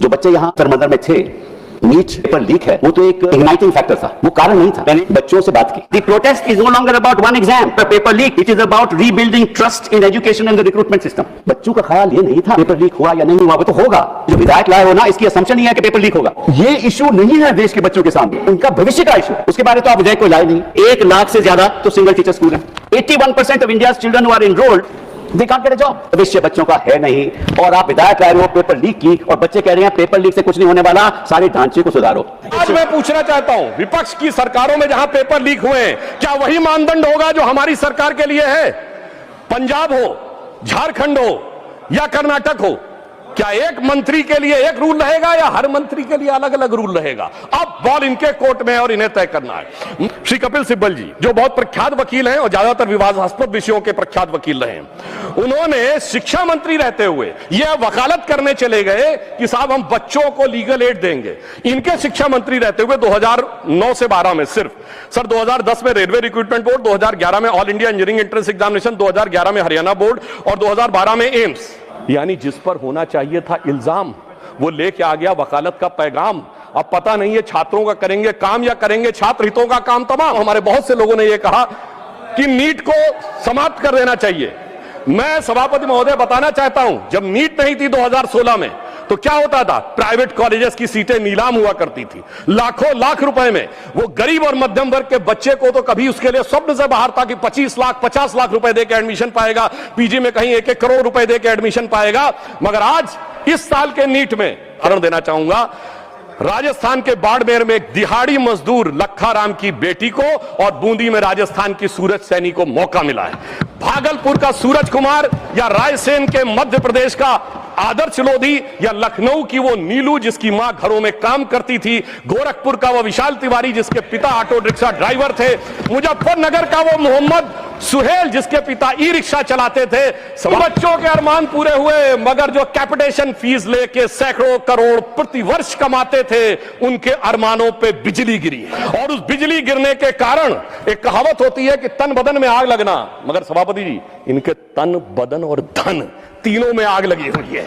जो बच्चे यहाँ सरमंदर में थे, नीट पेपर लीक है, वो तो एक इग्नाइटिंग फैक्टर था, वो कारण नहीं था। मैंने बच्चों से बात की। The protest is no longer about one exam, a paper leak. It is about rebuilding trust in education and the recruitment system. बच्चों का ख्याल ये नहीं था पेपर लीक हुआ या नहीं हुआ, वो तो होगा। जो विधायक लाए हो ना, इसकी असम्पशन ही है कि पेपर लीक होगा। ये इशू नहीं है देश के बच्चों के सामने, उनका भविष्य का इशू। उसके बारे में तो आप विधेयक को लाए नहीं। 1 लाख से ज्यादा तो सिंगल टीचर स्कूल है। 81% of India's children who are enrolled, they can't get a job. भविष्य बच्चों का है नहीं, और आप विधायक लाए हो पेपर लीक की, और बच्चे कह रहे हैं पेपर लीक से कुछ नहीं होने वाला, सारे ढांचे को सुधारो। आज मैं पूछना चाहता हूं, विपक्ष की सरकारों में जहां पेपर लीक हुए हैं, क्या वही मानदंड होगा जो हमारी सरकार के लिए है? पंजाब हो, झारखंड हो या कर्नाटक हो, क्या एक मंत्री के लिए एक रूल रहेगा या हर मंत्री के लिए अलग अलग रूल रहेगा? अब बॉल इनके कोर्ट में है और इन्हें तय करना है। श्री कपिल सिब्बल जी, जो बहुत प्रख्यात वकील हैं और ज्यादातर विवादास्पद विषयों के प्रख्यात वकील रहे हैं, उन्होंने शिक्षा मंत्री रहते हुए यह वकालत करने चले गए कि साहब हम बच्चों को लीगल एड देंगे। इनके शिक्षा मंत्री रहते हुए 2009 से 12 में सिर्फ सर 2010 में रेलवे रिक्रूटमेंट बोर्ड, 2011 में all India engineering entrance examination, 2011 में हरियाणा बोर्ड और 2012 में एम्स, यानी जिस पर होना चाहिए था इल्जाम, वो लेके आ गया वकालत का पैगाम। अब पता नहीं है छात्रों का करेंगे काम या करेंगे छात्र हितों का काम तमाम। हमारे बहुत से लोगों ने यह कहा कि नीट को समाप्त कर देना चाहिए। मैं सभापति महोदय बताना चाहता हूं, जब नीट नहीं थी 2016 में, तो क्या होता था? प्राइवेट कॉलेजेस की सीटें नीलाम हुआ करती थी, लाखों लाख रुपए में। वो गरीब और मध्यम वर्ग के बच्चे को तो कभी उसके लिए स्वप्न से बाहर था कि 25 लाख 50 लाख रुपए देकर एडमिशन पाएगा, पीजी में कहीं 1-1 करोड़ रुपए देकर एडमिशन पाएगा। मगर आज इस साल के नीट में उदाहरण देना चाहूंगा, राजस्थान के बाड़मेर में एक दिहाड़ी मजदूर लखाराम की बेटी को और बूंदी में राजस्थान की सूरज सैनी को मौका मिला है। भागलपुर का सूरज कुमार या रायसेन के मध्य प्रदेश का आदर्श लोधी या लखनऊ की वो नीलू जिसकी मां घरों में काम करती थी, गोरखपुर का वो विशाल तिवारी जिसके पिता ऑटो रिक्शा ड्राइवर थे, मुजफ्फरनगर का वो मोहम्मद सुहेल जिसके पिता ई रिक्शा चलाते थे। सब बच्चों के अरमान पूरे हुए, मगर जो कैपिटेशन फीस लेके सैकड़ों करोड़ प्रति वर्ष कमाते थे, उनके अरमानों पे बिजली गिरी। और उस बिजली गिरने के कारण एक कहावत होती है कि तन बदन में आग लगना, मगर सभापति जी इनके तन बदन और धन तीनों में आग लगी हुई है।